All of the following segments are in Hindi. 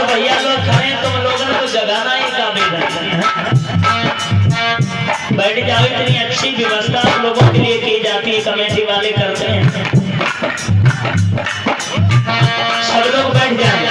भैया लोग खड़े हैं, तुम लोगों ने तो जगाना ही काम है। बैठ जाओ, इतनी अच्छी व्यवस्था आप लोगों के लिए की जाती है, कमेटी वाले करते हैं। सब लोग बैठ जाए।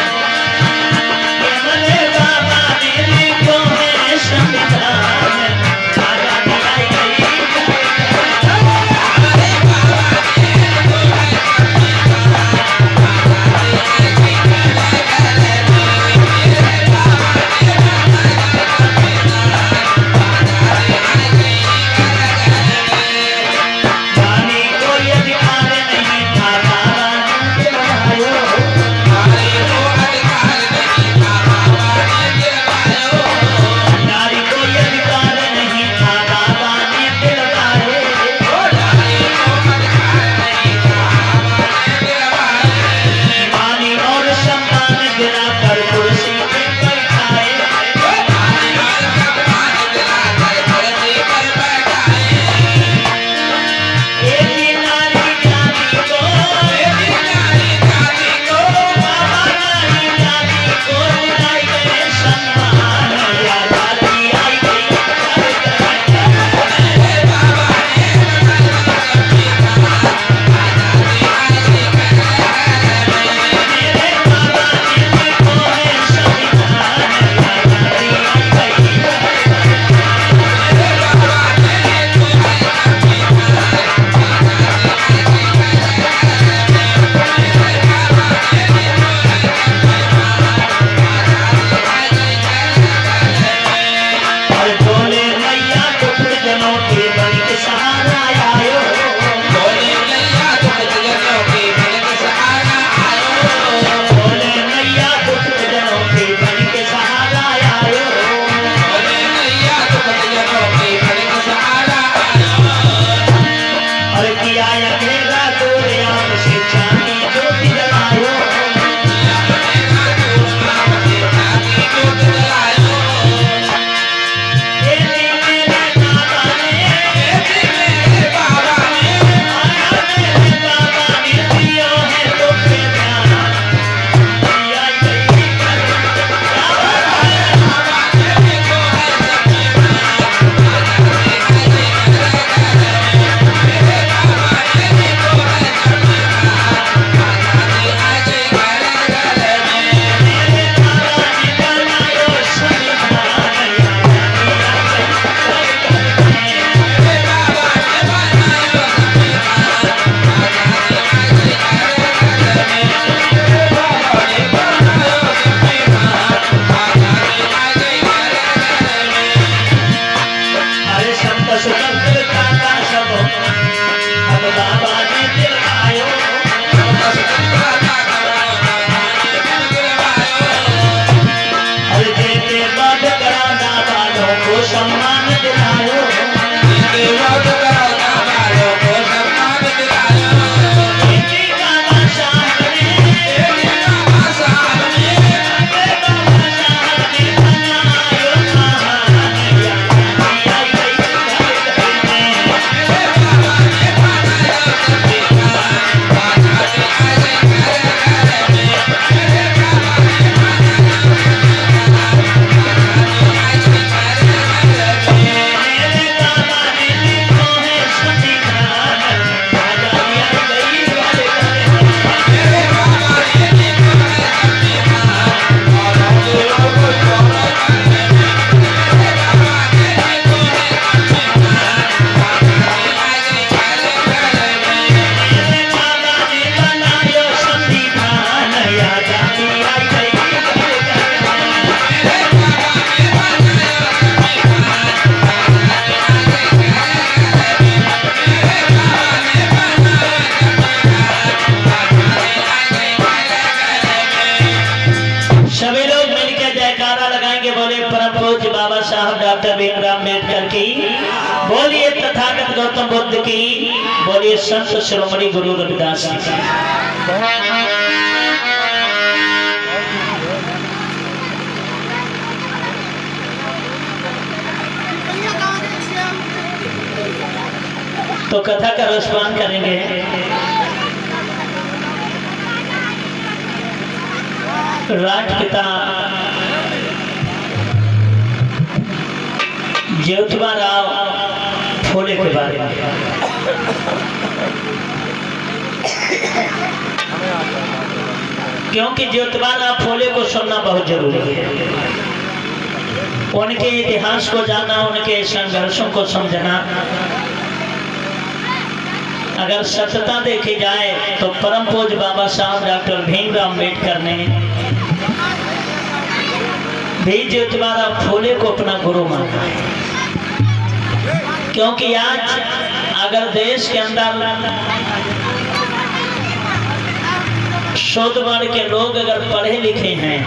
डॉक्टर भीमराव अम्बेडकर की, बोलिए तथागत गौतम बुद्ध की, बोलिए संत शिरोमणि गुरु रविदास की। तो कथा का रसपान करेंगे। राष्ट्रपिता ज्योतिबा राव फूले के बारे में। क्योंकि ज्योतिबा राव फूले को सुनना बहुत जरूरी है, उनके इतिहास को जानना, उनके संघर्षों को समझना। अगर सत्यता देखी जाए तो परम पूज्य बाबा साहब डॉक्टर भीमराव अम्बेडकर ने भी ज्योतिबा राव फूले को अपना गुरु माना है। क्योंकि आज अगर देश के अंदर शुद्ध वर्ग के लोग अगर पढ़े लिखे हैं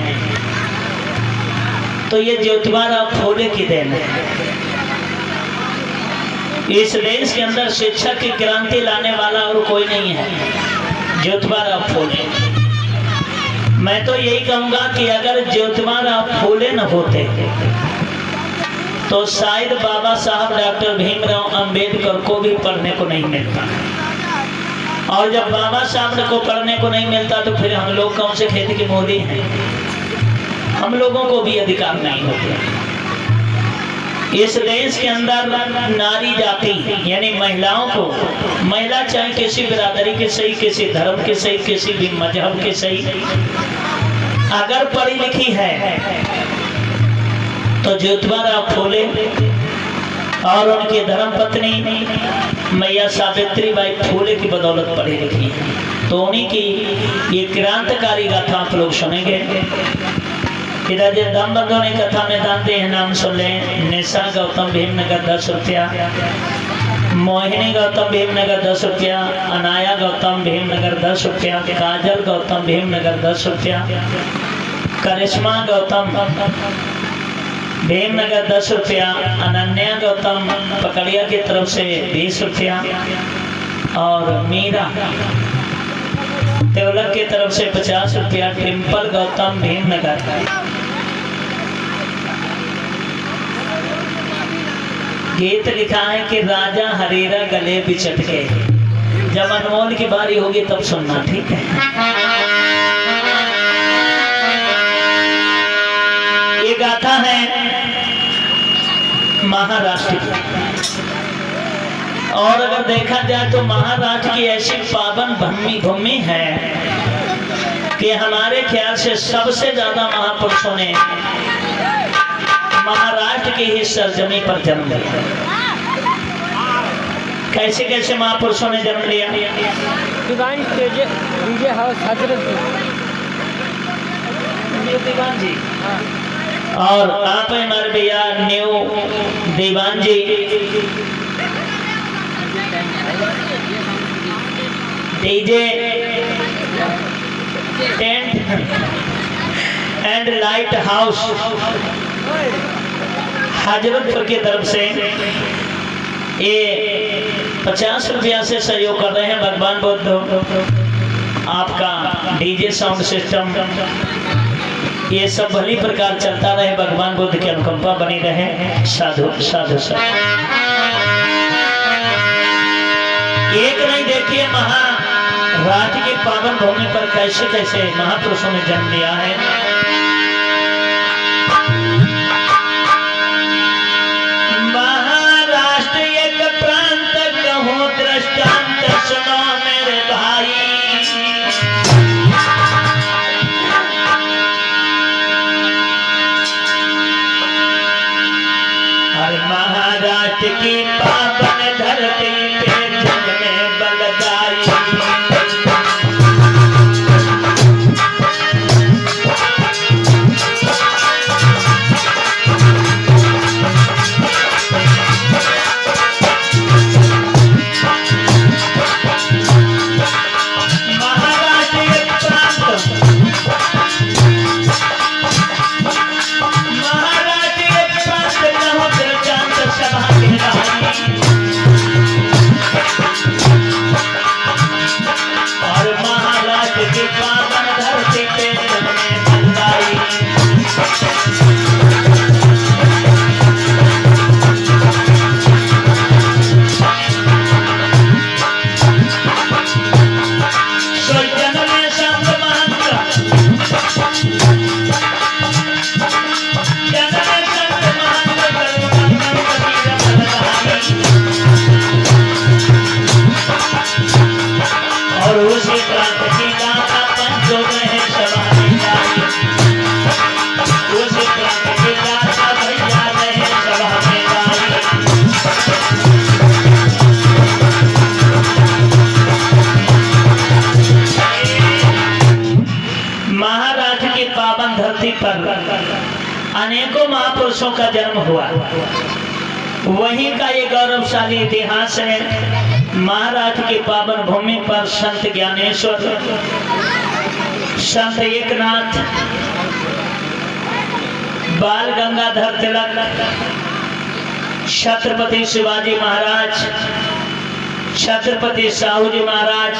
तो ये ज्योतिबा राव फूले की देन है। इस देश के अंदर शिक्षा की क्रांति लाने वाला और कोई नहीं है, ज्योतिबा राव फूले। मैं तो यही कहूंगा कि अगर ज्योतिबा राव फूले न होते तो शायद बाबा साहब डॉक्टर भीमराव अंबेडकर को भी पढ़ने को नहीं मिलता। और जब बाबा साहब को पढ़ने को नहीं मिलता तो फिर हम लोग कौन से खेत के मोदी हैं? हम लोगों को भी अधिकार नहीं होते। इस देश के अंदर नारी जाति यानी महिलाओं को, महिला चाहे किसी बिरादरी के सही, किसी धर्म के सही, किसी भी मजहब के सही, अगर पढ़ी लिखी है तो ज्योतिबा राव फूले और उनकी धर्म पत्नी मैया सावित्री बाई फूले की बदौलत पढ़ी लिखी है। तो उन्हीं की ये क्रांतिकारी गाथा आप लोग सुनेंगे। पिताजी दम बंधु ने कथा में दान दिए हैं, नाम सुन लें। निशा गौतम भीमनगर 10 रुपया, मोहिनी गौतम भीमनगर 10 रुपया, अनाया गौतम भीमनगर 10 रुपया, काजल गौतम भीमनगर 10 रुपया, करिश्मा गौतम भीमनगर 10 रुपया, अनन्या गौतम पकड़िया की तरफ से 20 रुपया और मीरा देवलक की तरफ से 50 रुपया, टिम्पल गौतम भीमनगर। गीत लिखा है कि राजा हरीरा गले बिचट के। जब अनमोल की बारी होगी तब सुनना, ठीक है? ये गाथा है महाराष्ट्र की। और अगर देखा जाए तो महाराष्ट्र की ऐसी पावन भूमि है कि हमारे ख्याल से सबसे ज्यादा महापुरुषों ने महाराष्ट्र की ही सरजमी पर जन्म लिया। कैसे कैसे महापुरुषों ने जन्म लिया? दीवान जी और आप हमारे भैया new Diwan ji, DJ tent and light house Hazratpur की तरफ से ये 50 रुपया से सहयोग कर रहे हैं। भगवान बुद्ध आपका डीजे साउंड सिस्टम ये सब भली प्रकार चलता रहे, भगवान बुद्ध की अनुकंपा बनी रहे। साधु साधु साधु। एक नहीं, देखिए महाराष्ट्र की पावन भूमि पर कैसे कैसे महापुरुषों ने जन्म लिया है। महाराष्ट्र एक प्रांत कहूँ दृष्टांत सुनो मेरे भाई। और महाराष्ट्र की पावन धरती पे जग में बलदाई। महाराष्ट्र एक प्रांत कहूँ दृष्टांत सभा के भाई। का जन्म हुआ। वहीं का ये गौरवशाली इतिहास है। महाराष्ट्र की पावन भूमि पर संत ज्ञानेश्वर, संत एकनाथ, बाल गंगाधर तिलक, छत्रपति शिवाजी महाराज, छत्रपति साहू जी महाराज,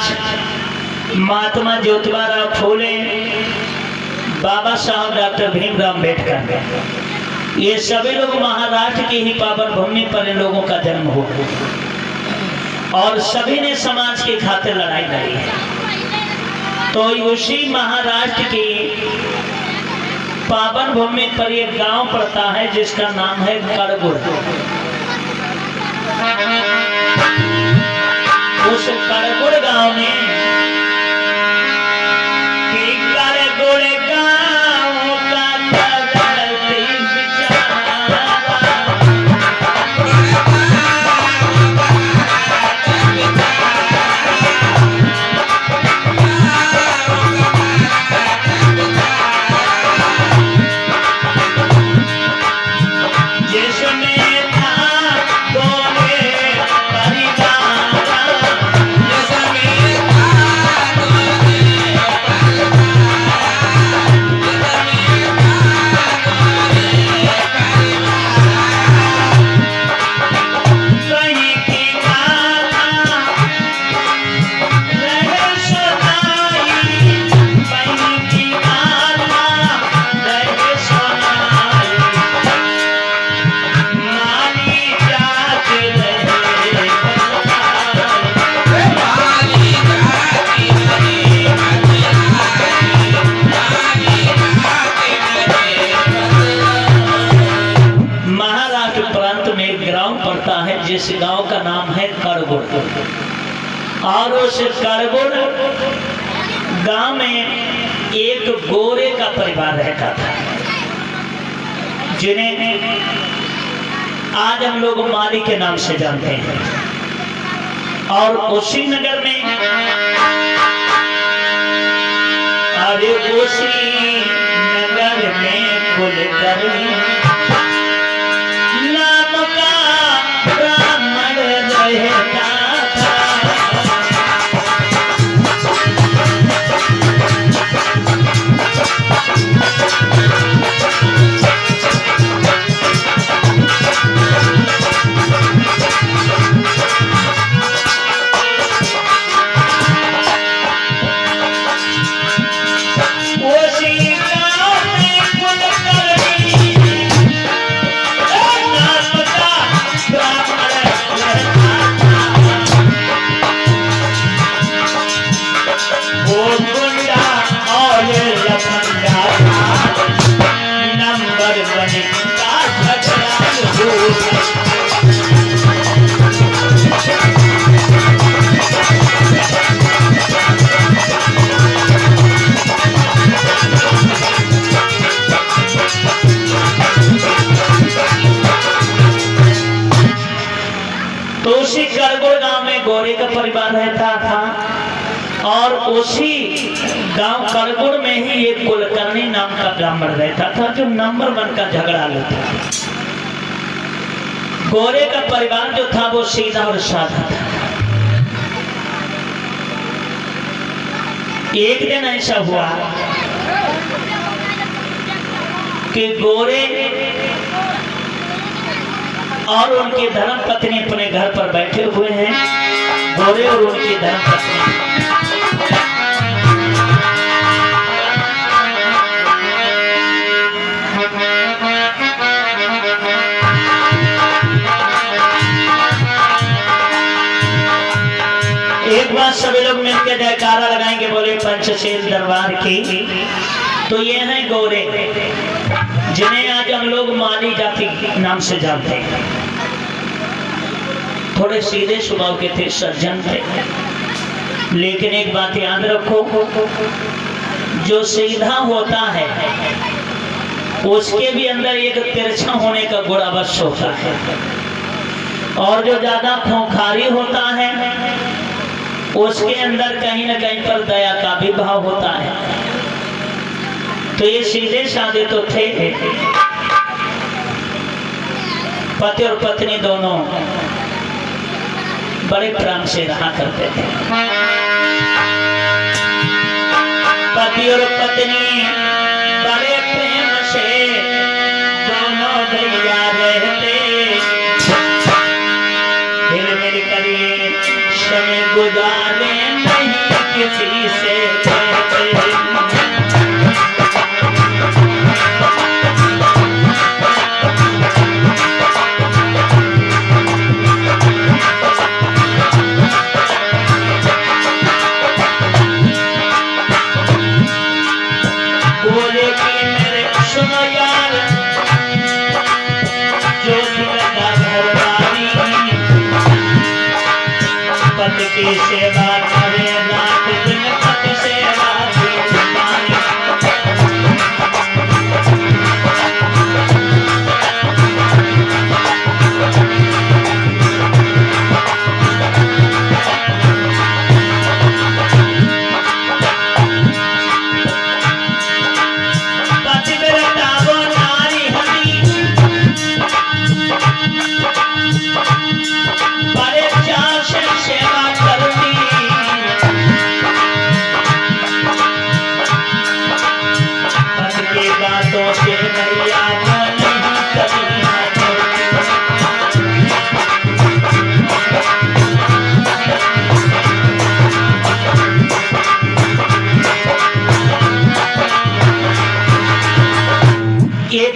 महात्मा ज्योतिबा फूले, बाबा साहब डॉक्टर भीमराव अम्बेडकर, ये सभी लोग महाराष्ट्र की ही पावन भूमि पर इन लोगों का जन्म हुआ और सभी ने समाज की खातिर लड़ाई लड़ी है। तो उसी महाराष्ट्र की पावन भूमि पर एक गांव पड़ता है जिसका नाम है करगुड़। उस करगुड़ गांव में जिस गांव का नाम है करगुड़। और उस करगुड़ गांव में एक गोरे का परिवार रहता था जिन्हें आज हम लोग माली के नाम से जानते हैं। और उसी नगर में अरे उसी नगर में कुलकर्णी गोरे का परिवार रहता था। और उसी गांव करगुड़ में ही एक कुलकर्णी नाम का ब्राह्मण रहता था जो नंबर 1 का झगड़ा लेता था। गोरे का परिवार जो था वो सीधा और साधा था। एक दिन ऐसा हुआ कि गोरे और उनकी धर्म पत्नी अपने घर पर बैठे हुए हैं। गोरे और उनकी धर्म पत्नी एक बार सभी लोग मिलकर जयकारा लगाएंगे, बोले पंचशील दरबार की। तो ये हैं गोरे जिन्हें आज हम लोग माली जाति नाम से जानते हैं। थोड़े सीधे स्वभाव के थे, सज्जन थे। लेकिन एक बात याद रखो, जो सीधा होता है उसके भी अंदर एक तिरछा होने का गुण अवश्य होता है। और जो ज्यादा खोखारी होता है उसके अंदर कहीं न कहीं पर दया का भी भाव होता है। तो ये सीधे साधे तो थे, पति और पत्नी दोनों बड़े प्रेम से रहा करते थे। पति और पत्नी बड़े प्रेम से दोनों भैया रहते, हिल मिल कर ये समय गुजारे नहीं किसी से कहते। की सेवा करे रात दिन पति सेवा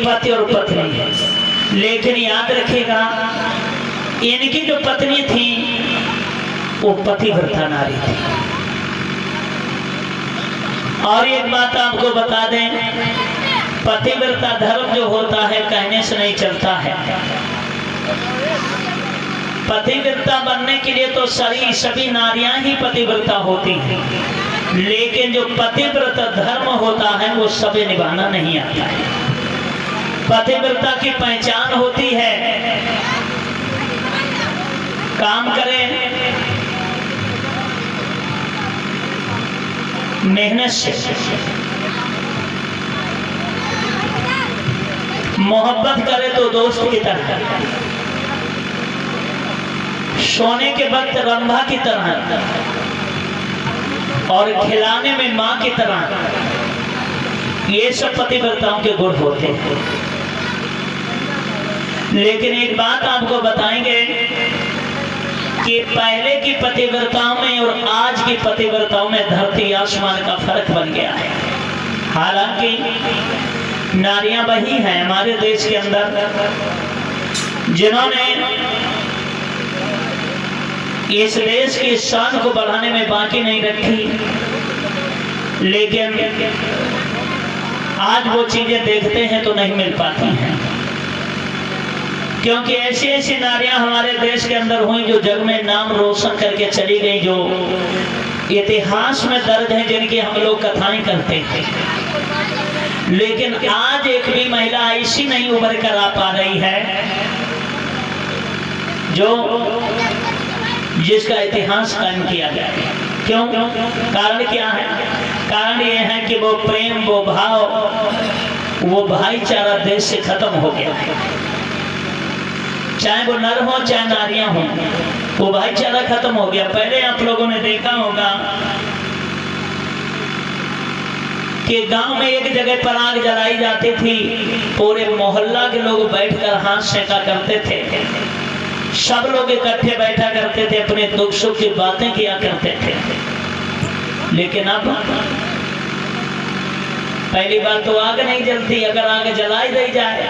पति और पत्नी है। लेकिन याद रखेगा इनकी जो पत्नी थी वो पतिव्रता नारी थी। और एक बात आपको बता दें, पतिव्रता धर्म जो होता है कहने से नहीं चलता है। पतिव्रता बनने के लिए तो सभी नारियां ही पतिव्रता होती हैं, लेकिन जो पतिव्रता धर्म होता है वो सभी निभाना नहीं आता है। पतिव्रता की पहचान होती है काम करें मेहनत से, मोहब्बत करे तो दोस्त की तरह, सोने के वक्त रंभा की तरह और खिलाने में मां की तरह। ये सब पतिव्रताओं के गुण होते हैं। लेकिन एक बात आपको बताएंगे कि पहले की पतिव्रताओं में और आज की पतिव्रताओं में धरती आसमान का फर्क बन गया है। हालांकि नारियां वही हैं हमारे देश के अंदर जिन्होंने इस देश की शान को बढ़ाने में बाकी नहीं रखी, लेकिन आज वो चीजें देखते हैं तो नहीं मिल पाती हैं। क्योंकि ऐसी ऐसी नारियां हमारे देश के अंदर हुई जो जग में नाम रोशन करके चली गई, जो इतिहास में दर्ज है, जिनकी हम लोग कथाएं करते थे। लेकिन आज एक भी महिला ऐसी नहीं उभर कर आ पा रही है जो जिसका इतिहास कायम किया जाए। क्यों? कारण क्या है? कारण ये है कि वो प्रेम, वो भाव, वो भाईचारा देश से खत्म हो गया है। चाहे वो नर हो चाहे नारियां हो, वो भाईचारा खत्म हो गया। पहले आप लोगों ने देखा होगा कि गांव में एक जगह पर आग जलाई जाती थी, पूरे मोहल्ला के लोग बैठकर हाथ सेका करते थे, सब लोग इकट्ठे बैठा करते थे, अपने दुख सुख की बातें किया करते थे। लेकिन अब पहली बात तो आग नहीं जलती। अगर आग जलाई दी जाए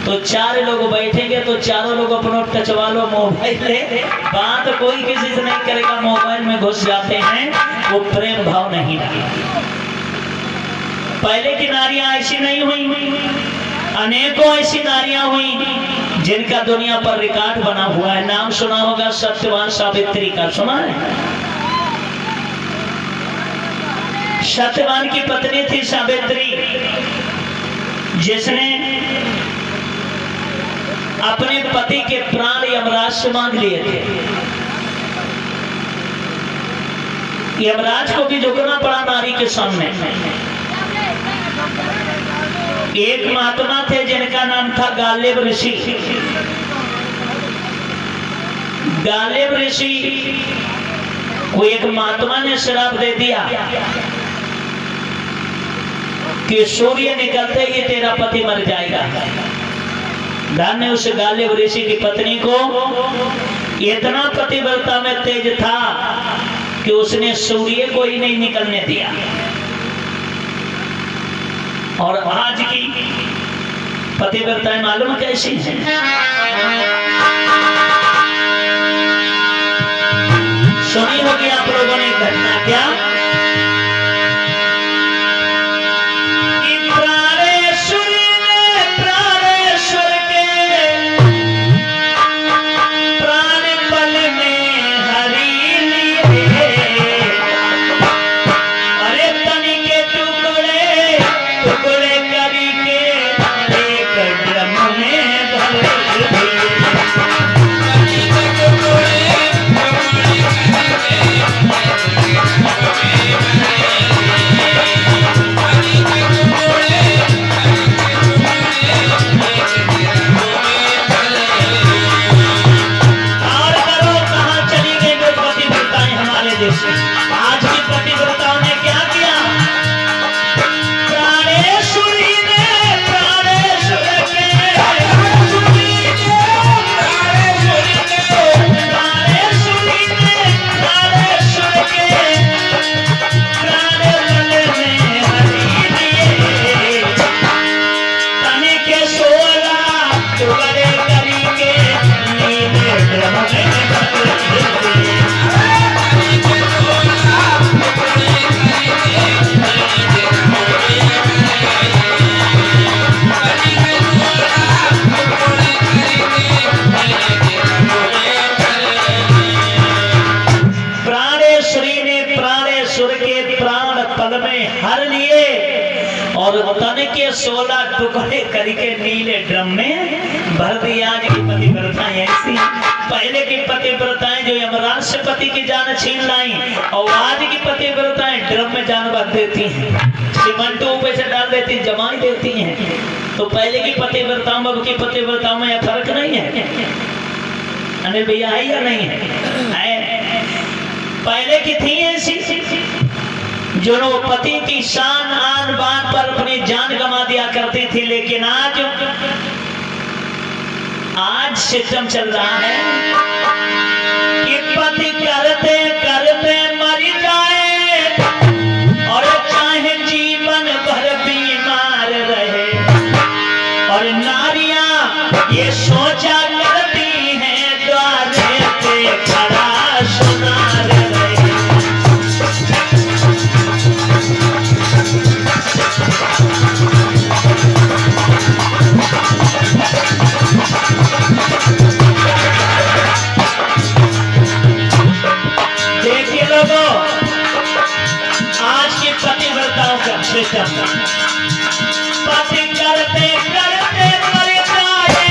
तो चार लोग बैठेंगे तो चारों लोग अपना टचवा लो मोबाइल ले, बात कोई किसी से नहीं करेगा, मोबाइल में घुस जाते हैं। वो प्रेम भाव नहीं रहा। पहले की नारियां ऐसी नहीं हुई, अनेकों ऐसी नारियां हुई जिनका दुनिया पर रिकॉर्ड बना हुआ है। नाम सुना होगा सत्यवान सावित्री का, सुना है? सत्यवान की पत्नी थी सावित्री, जिसने अपने पति के प्राण यमराज से मांग लिए थे। यमराज को भी झुकना पड़ा नारी के सामने। एक महात्मा थे जिनका नाम था गालिब ऋषि। गालिब ऋषि को एक महात्मा ने श्राप दे दिया कि सूर्य निकलते ही तेरा पति मर जाएगा। धन ने उस गालिब ऋषि की पत्नी को इतना पतिव्रता में तेज था कि उसने सूर्य को ही नहीं निकलने दिया। और आज की पतिव्रताएं मालूम कैसी हैं? सुनी होगी आप लोगों ने घटना क्या? आज की पतिव्रताओं ने क्या किया? प्राणेश्वरी ने प्राणेश्वर के प्राण में हरी लिए तने के 16 टुकड़े करी के नीले ड्रम में हर लिए और तन के 16 टुकड़े करके नीले ड्रम में भर दिया। आज की पतिव्रताएं ऐसी, पहले की पतिव्रताएं जो यमराज से पति की जान छीन लाई, और आज की पतिव्रताएं ड्रम में जान भर देती हैं, सीमेंट ऊपर से डाल देती, जमाई देती हैं। तो पहले की पतिव्रताओं अब की पतिव्रताओं में यह फर्क नहीं है। अनिल भैया है या नहीं है? पहले की थी ऐसी जो पति की शान आन बान पर अपनी जान गंवा दिया करती थी, लेकिन आज सिस्टम चल रहा है कि पति करते करते मर जाए और चाहे जीवन भर बीमार रहे, और नारियां ये सोचा करती हैं द्वारे पे खड़ा सुनार रहे। देखिए लोगों, आज की पतिव्रताओं का सिस्टम, पति करते करते मर जाए,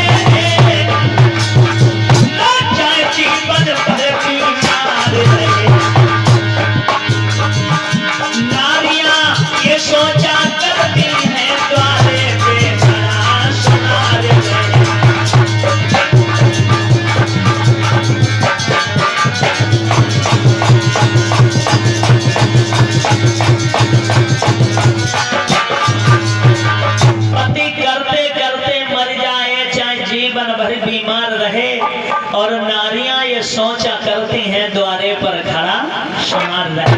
चाहे जीवन भर बीमार रहे, नारियां ये सोचा करती हैं द्वारे पे खड़ा सुनार रहे। बीमार रहे और नारियां ये सोचा करती हैं द्वारे पर खड़ा सुनार रहे।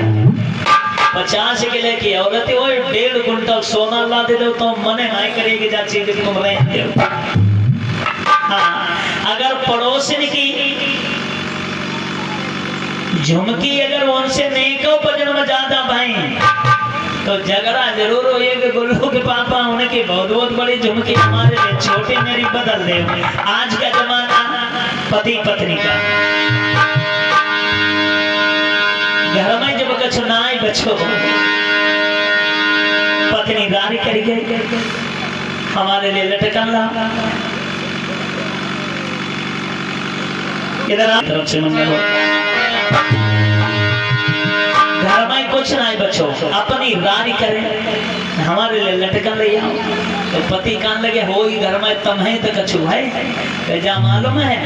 50 किलो की औरत वो 1.5 कुंटल सोना ला दे दो तो मने नहीं करेगी जा चीज तुम रहे हो। हाँ, अगर पड़ोसन की झुमकी अगर उनसे नहीं को वजन में ज्यादा भाई तो झगड़ा जरूर हो। ये गुल्लू के पापा उनकी बहुत बहुत बड़ी झुमकी, हमारे लिए छोटी मेरी बदल दे। आज का जमाना पति पत्नी का, घर में जब कछ नाई बचो पत्नी गारी कर गई हमारे लिए लटकन ला, इधर आप तरफ से मंगल हो। घर में कुछ नहीं बचो, अपनी रानी करें। हमारे लिए लटकन ले आओ। तो पति कान लगे हो ही घर में तम है तो कछु है जा मालूम है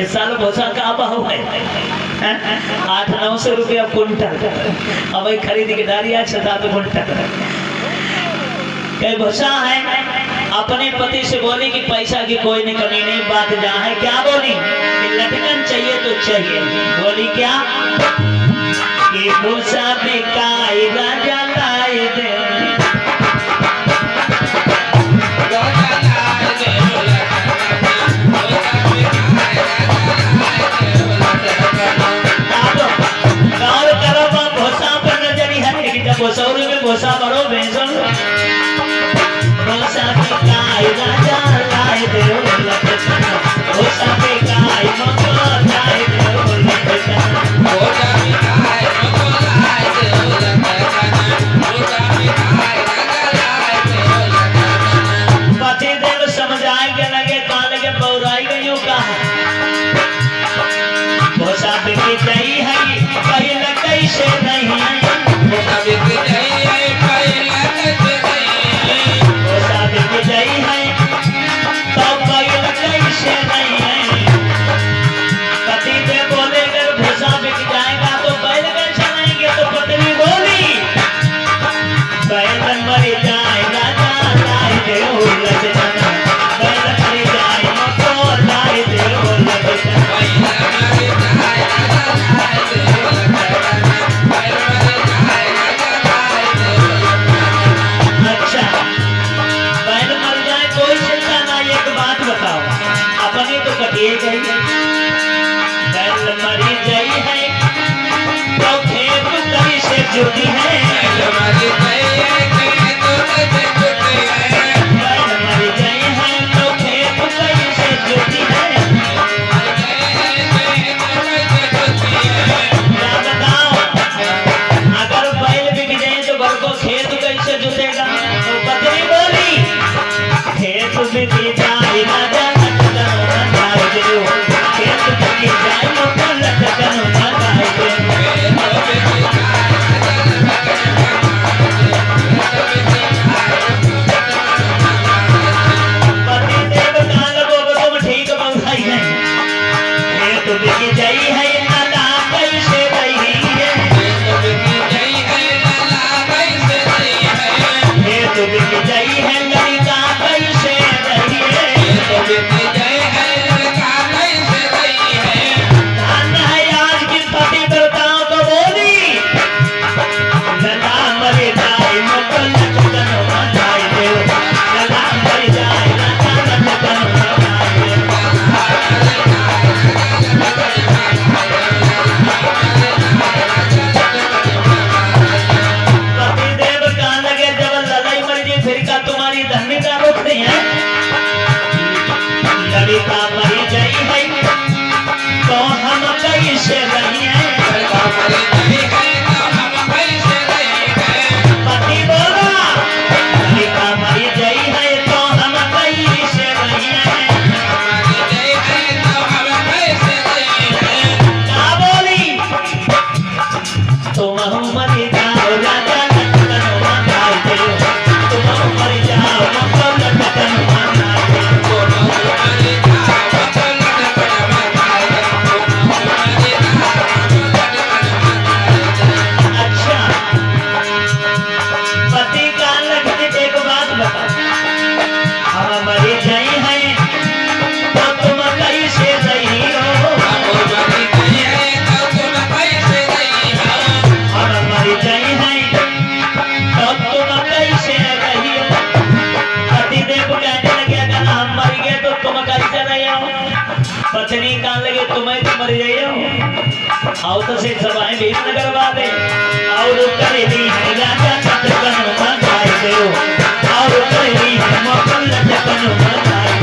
इस साल भूसा का भाव है 800-900 रुपया कुंटल। अब भाई खरीद के डालिया 7 कुंटल कई भूसा है। अपने पति से बोली कि पैसा की कोई नहीं कमी नहीं, बात जहाँ है क्या बोली कि लटकन चाहिए तो चाहिए। बोली क्या कि भूसा बिकाई राजा लाए दे भूसा बड़ो भैंसो भूसा बिकाई राजा लाए दे भूसा बिकाई मको लाए दे भूसा बिकाई मको लाए दे भूसा बिकाई राजा लाए दे। पति देव समझाए के लगे कान लगे पौराई गई कहा भूसा बिकी गई है पहले कैसे नहीं भूसा बिकी गई है पहले कैसे नहीं भूसा बिकी गई है तो पहले कैसे नहीं है। पति देव बोले अगर भूसा बिक जाएगा तो बैल कैसे लाएंगे। तो पत्नी बोली बैल मर जाएगा लाए दे लटकन बैल मर जाए मको लाए दे लटकन कटिए गई बैल मरी गई है तो खेत कई से जुटी है बैल मरी गई है तो खेत कई से जुटी है। क्या बताओ अगर बैल बिक जाए तो घर को खेत कैसे जुटेगा। तो पत्नी बोली खेत बिक जाए राजा पत्नी कान लगे तुम्हें तो मर जाइयो आओ तो से सभाएं भीम नगर वाले और करेली है राजा लटकन मंगाई दो और करेली है मोकल लटकन मंगाई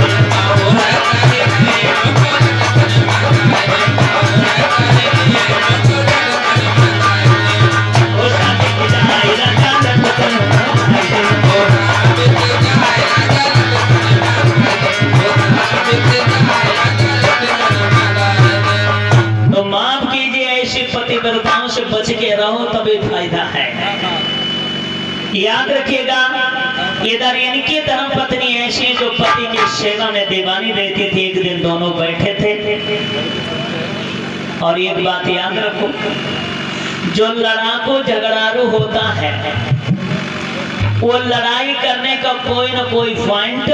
माफ कीजिए ऐसी पतिव्रताओं से बच के रहो तभी फायदा है। याद रखिएगा, इधर इनकी धर्मपत्नी ऐसी है जो पति की सेवा में दीवानी रहती थी। एक दिन दोनों बैठे थे और एक बात याद रखो, जो लड़ाकू झगड़ारू होता है वो लड़ाई करने का कोई ना कोई पॉइंट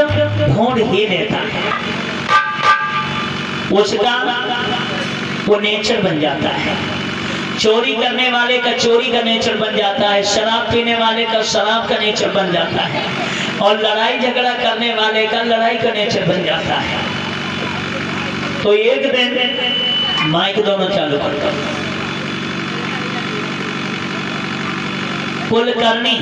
ढूंढ ही लेता है, उसका वो नेचर बन जाता है। चोरी करने वाले का चोरी का नेचर बन जाता है, शराब पीने वाले का शराब का नेचर बन जाता है, और लड़ाई झगड़ा करने वाले का लड़ाई का नेचर बन जाता है। तो एक दिन माइक दोनों चालू कर दो। कुलकर्णी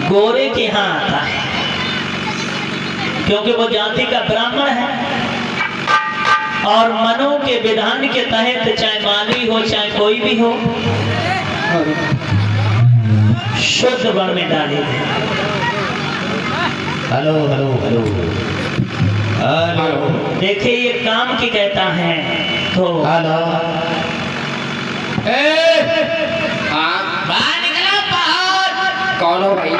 गोरे के यहाँ आता है, क्योंकि वो जाति का ब्राह्मण है और मनु के विधान के तहत चाहे मालवी हो चाहे कोई भी हो शुद्ध वर्ण में डाले। हेलो हेलो हेलो हेलो, देखिए ये काम की कहता है तो हेलो। बाहर निकलो, बाहर। कौन हो भाई?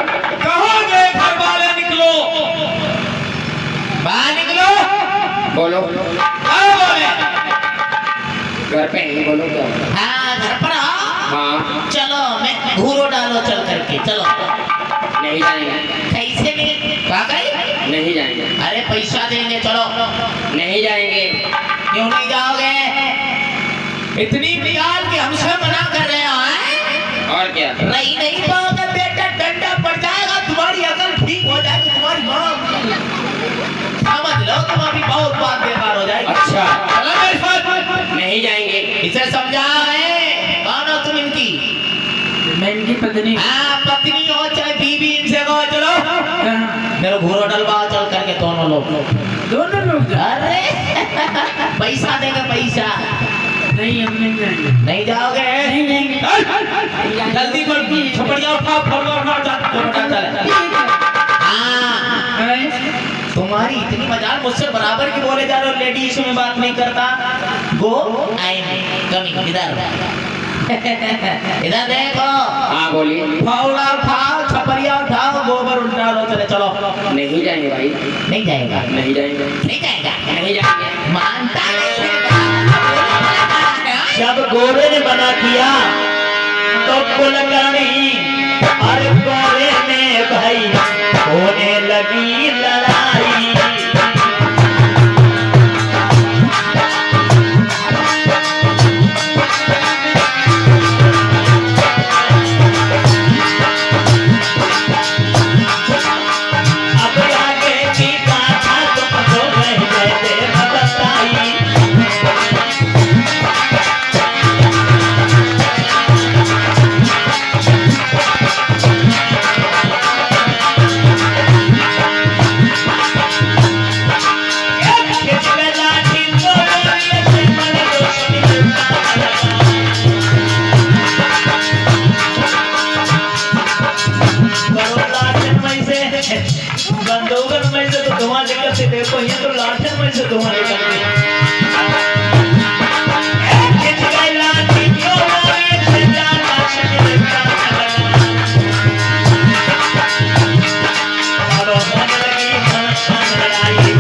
कहाँ गए घर वाले? निकलो, बाहर निकलो। बोलो। क्या बोले? घर पे ही बोलो क्या? हाँ घर पर आओ। हाँ। चलो मैं घूरो डालो चल करके चलो। नहीं जाएंगे। कैसे नहीं? कहा गई? नहीं जाएंगे। अरे पैसा देंगे चलो। नहीं जाएंगे। क्यों नहीं जाओगे? इतनी निकाल के हमसे मना कर रहे हो हैं? और क्या? रही नहीं पाओगे बेटा, डंडा पड़ जाएगा, तुम्हारी अकल ठीक हो जाएगी, तुम्हारी माँ समझ लो तुम अभी बहुत बात बेकार हो जाएगी। अच्छा। चलो मेरे साथ। नहीं जाएंगे। इसे समझाओ है, कौन हो तुम इनकी? मैं इनकी पत्नी। हाँ पत्नी हो चाहे बीवी, इनसे कहो चलो मेरे घूरो डलवाओ चल करके दोनों लोग। अरे पैसा देंगे पैसा। नहीं हम नहीं जाएंगे। नहीं जाओगे? नहीं जाएंगे। जल्दी कर, छपड़िया उठाओ, फड़वा उठाओ, चल। हाँ तुम्हारी इतनी मजाल, मुझसे बराबर की बोले जा रहे हो, लेडी इशू में बात नहीं करता। गो आई कमिंग, इधर इधर देखो। हाँ बोलिए। फावड़ा उठाओ, छपरिया उठाओ, गोबर उठा लो, चले चलो। नहीं जाएंगे भाई। नहीं जाएगा? नहीं जाएंगे। नहीं जाएगा? नहीं जाएंगे। मानता नहीं। जब गोरे ने मना किया तो कुलकर्णी अरे गोरे में भाई होने लगी लड़ाई। अब आगे की गाथा तुमको रह गए थे बताई। बंदूकन में से तो धुआं निकलते देखो, ये तो लाठन में से धुआं निकलते। खिंच गई लाठी क्यों मारे से जाना सके और होने लगी घमासान लड़ाई।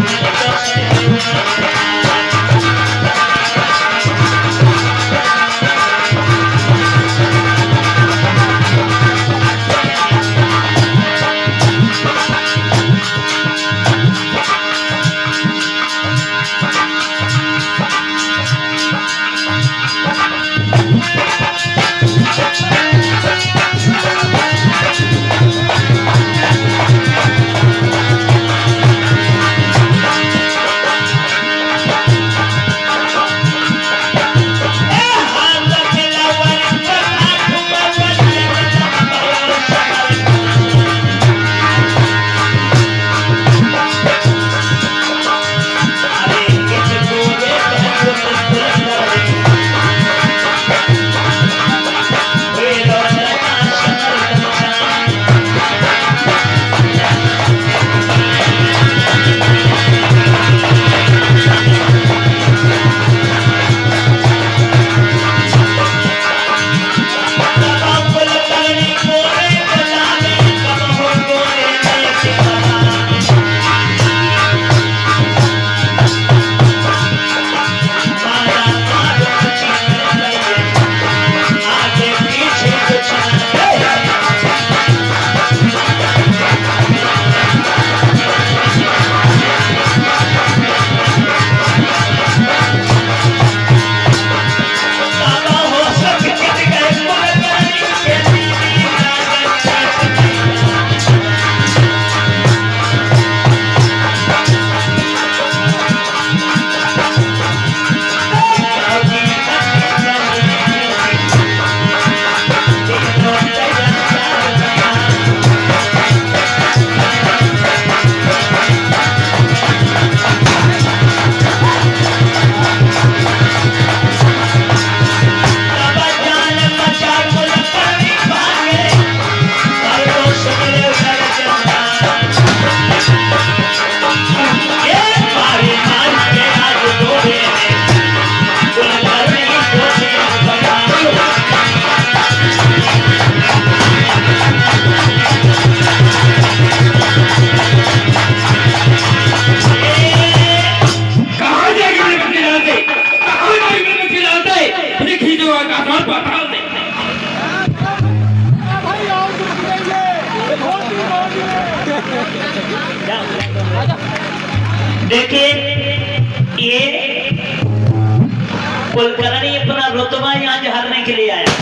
देखिए ये कुलकर्णी अपना रुतबा यहाँ झाड़ने के लिए आया।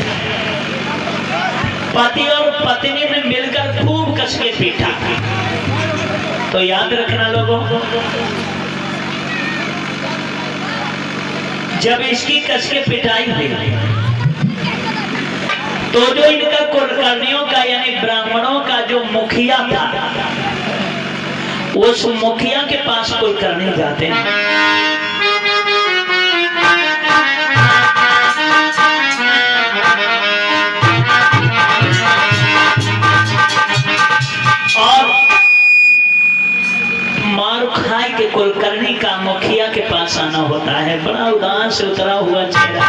पति और पत्नी ने मिलकर खूब कस के पीटा। तो याद रखना लोगों, जब इसकी कस के पिटाई हुई तो जो इनका कुलकर्णियों का यानी ब्राह्मणों का जो मुखिया था, उस मुखिया के पास कुलकर्णी जाते हैं। और मार खाए के कुलकर्णी का मुखिया के पास आना होता है। बड़ा उदास से उतरा हुआ चेहरा।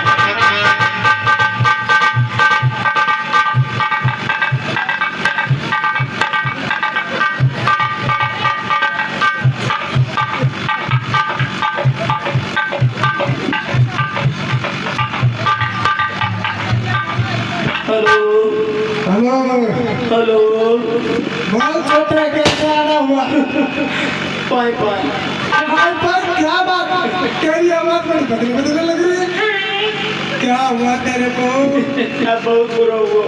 हेलो हेलो बहुत छोटा कैसे आना हुआ? पाए पाए हाय पर क्या बात, तेरी आवाज बड़ी बदलने बदलने लग रही है। क्या हुआ तेरे को? बहुत बुरा हुआ।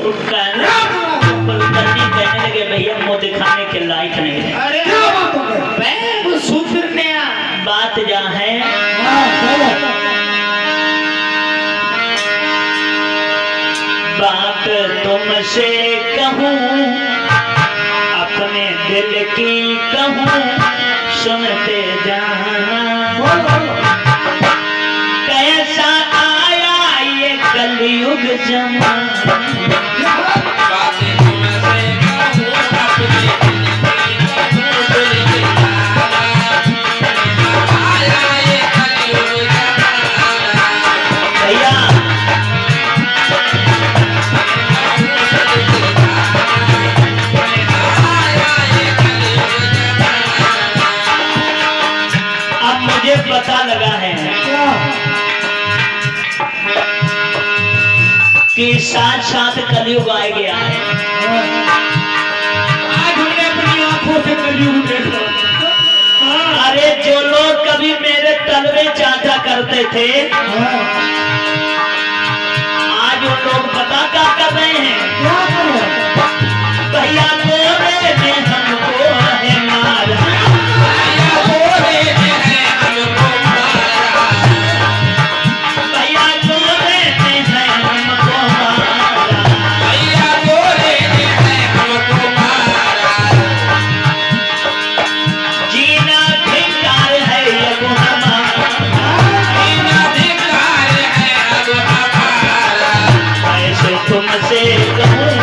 कुलकर्णी कहने लगे भैया मुंह दिखाने के लायक नहीं है। अरे क्या बात हो गई? मैं वो सूट फिरने आ बात जहाँ है बात तुमसे कहूँ, अपने दिल की कहूँ, सुनते जाना। कैसा आया ये कलयुग जमाना। भैया अब मुझे पता लगा है कि साथ साथ कलयुग आ गया है। आज हमने अपनी आंखों से कलयुग देखा। अरे जो लोग कभी मेरे तलवे चाचा करते थे, आज वो लोग पता क्या कर रहे हैं? भैया गोरे ने हमको है मारा। भैया गोरे ने है हमको मारा। जीना धिक्कार है अब हमारा। ऐसे तुमसे कहूँ,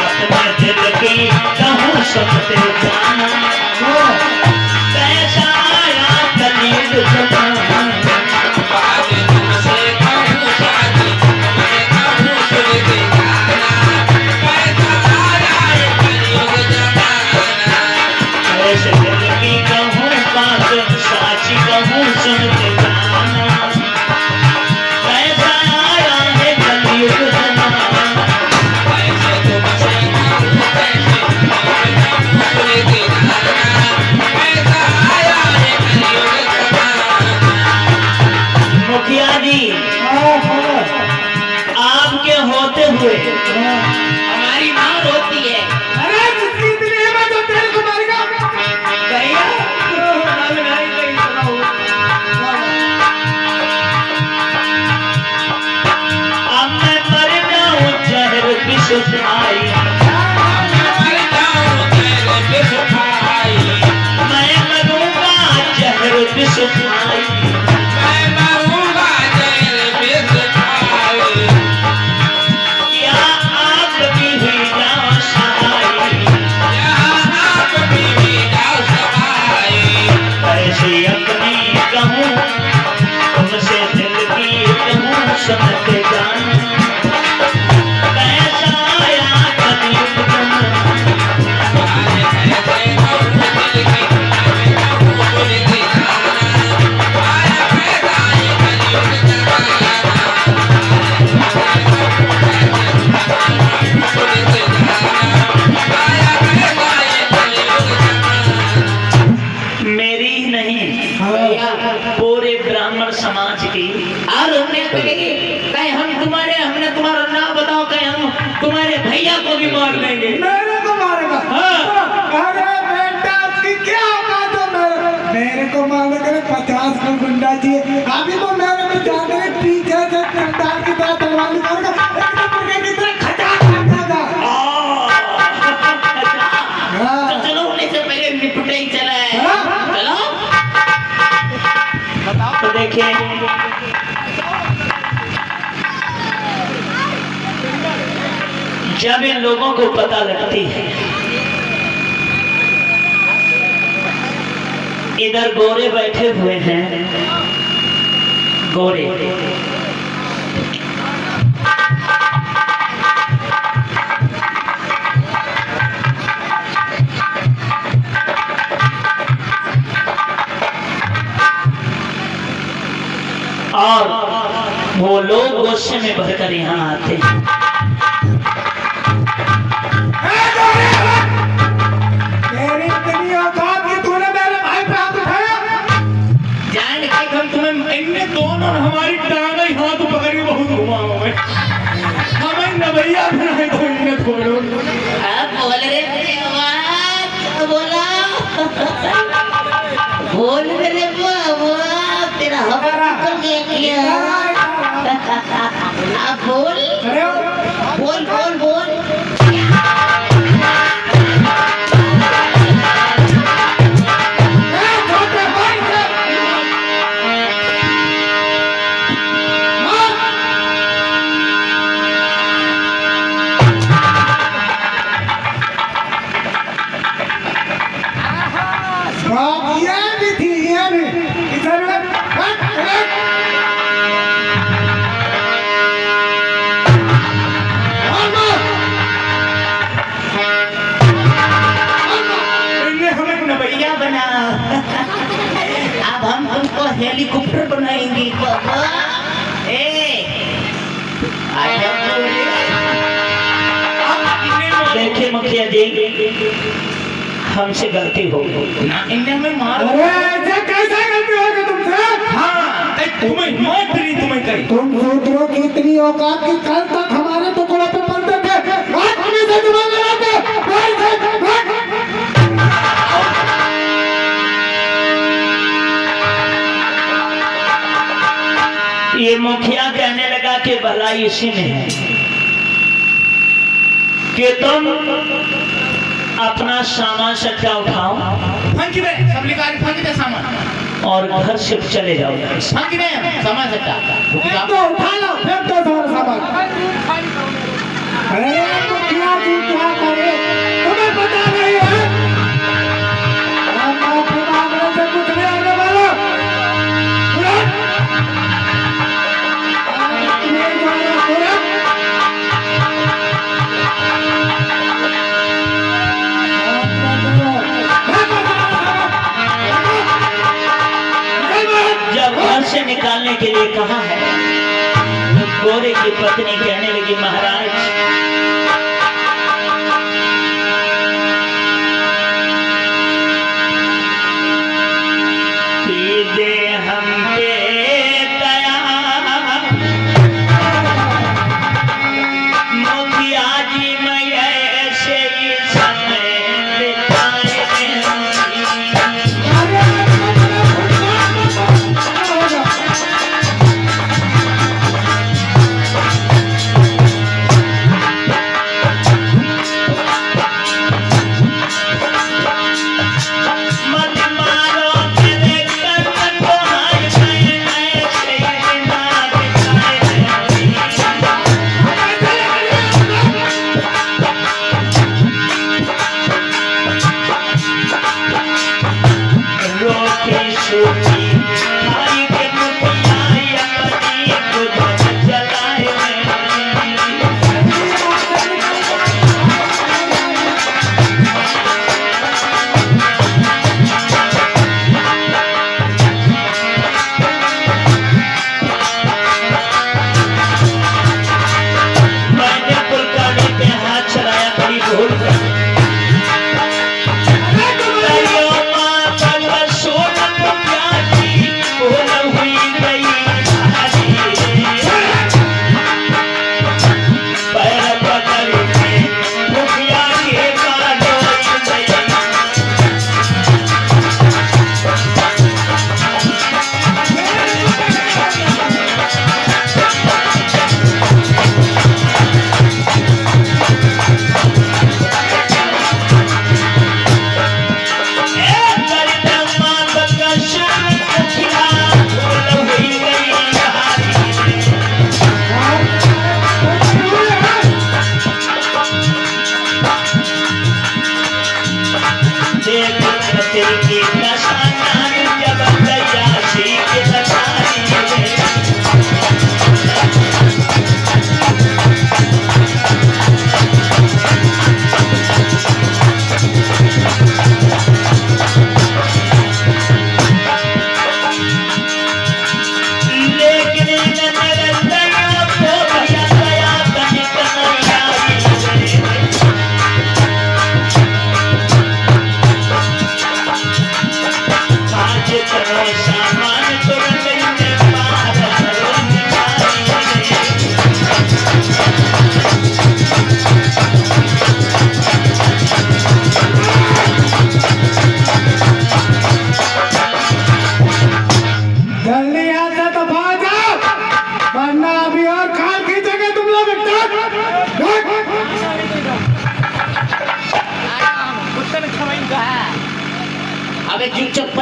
अपने दिल की कहूँ, सुनते जाना। कैसा आया कलयुग जमाना। ऐसे दिल की कहूँ बात, साची कहूँ, सुनते जाना। कैसा आया है कलयुग जमाना। मुखिया जी आपके होते हुए हमारी माँ रोती है। अरे जिसकी इतनी हिम्मत हो तेरे को मारेगा। भैया अब नहीं कहीं सुना हुआ। अब मैं मर जाऊं जहर विष खाई। मैं मरूंगा जहर विष खाई। या आप भी हुई जाओ सहाय। ऐसी अपनी कहूँ, तुमसे दिल की कहूँ, सुनते जाना। कैसा आया मेरी ही नहीं, भैया पूरे ब्राह्मण समाज की। और हमने कहीं हमने तुम्हारा नाम बताओ, कहीं हम तुम्हारे भैया को भी मार देंगे। मेरे को मारेगा? अरे बेटा उसकी क्या औकात है? मेरे को मारने के लिए 50 का गुंडा चाहिए। अभी तो मेरे में जाने के पीछे से कंटाल की तरह तलवार निकालेगा, की तरह खचाक खचाक। तो चलो होने से पहले निपटे ही चला है। चलो तो देखिए, जब इन लोगों को पता लगती है, इधर गोरे बैठे हुए हैं, गोरे और वो लोग गुस्से में भरकर यहाँ आते हैं। तेरी इतनी औकात कि तूने मेरे भाई पे हाथ उठाया? जान के हम तुम्हें इनने दोनों ने हमारी टांग ही हाथ पकड़ के बहुत घुमाओ में हमें नवैया बनाए तो इनने छोड़ो। अब बोल रे बात बोला, बोल रे बाबा तेरा हक में किया। अब बोल बोल बोल बोल। ये भी थी, ये भी इधर इनने हमें नवैया बना। अब हम तुमको हेलीकॉप्टर बनाएंगे बाबा। देखिए मुखिया जी, हमसे गलती हो गई। इनने हमें मार। अरे ऐसे कैसे गलती होगी तुमसे? हाँ तुम्हें मार करी, तुम्हें करी। तुम शूद्रों की इतनी औकात की कल तक हमारे टुकड़ों पे पलते थे, आज हमें से जुबान लड़ाते। ये मुखिया कहने लगा कि भलाई इसी में है कि तुम अपना सामान सट्टा उठाओ फंकी दे, सब लिखारी फंकी दे सामान और घर से चले जाओ। फंकी दे सामान सट्टा। तो उठा लो, फिर तो सारा सामान। अरे मुखिया जी क्या करे, तुम्हें पता नहीं है? माफी मांगने से कुछ नहीं आने वाला। जब घर से निकालने के लिए कहा है तो गोरे की पत्नी कहने लगी, महाराज दे हम पे दया, मुखिया जी मैं ऐसे ही समय बिताए।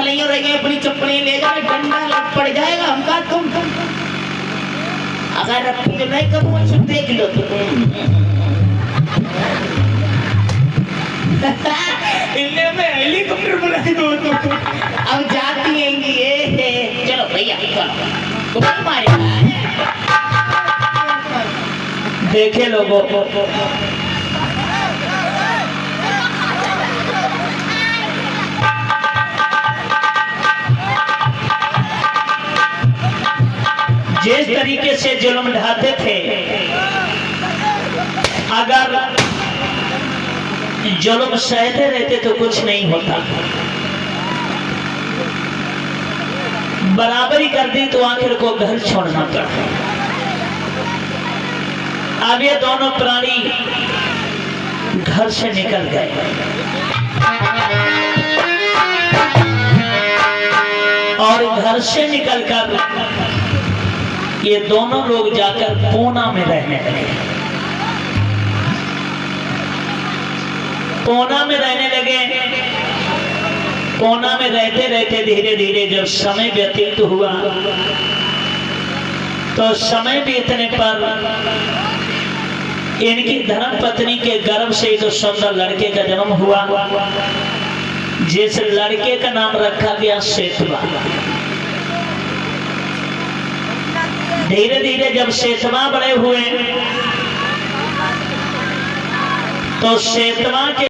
पसलियों रह गए अपनी चप्पलें ले जाए डंडा लग पड़ जाएगा हमका तुम अगर अब नहीं करूँ ऐसे देख लो इन्हें मैं हेलीकॉप्टर बुलाई दो अब जाती हैं ये चलो भैया चलो तो मारेगा देखे लोगों, जिस तरीके से जुल्म ढाते थे, अगर जुल्म सहते रहते तो कुछ नहीं होता, बराबरी कर दी तो आखिर को घर छोड़ना पड़ा। अब ये दोनों प्राणी घर से निकल गए और घर से निकलकर ये दोनों लोग जाकर पूना में रहने लगे। पूना में रहने लगे। पूना में रहते रहते धीरे धीरे जब समय व्यतीत हुआ तो समय बीतने पर इनकी धर्म पत्नी के गर्भ से एक सुंदर लड़के का जन्म हुआ, जिस लड़के का नाम रखा गया सेतवा। धीरे धीरे जब सेतवा बड़े हुए तो सेतवा के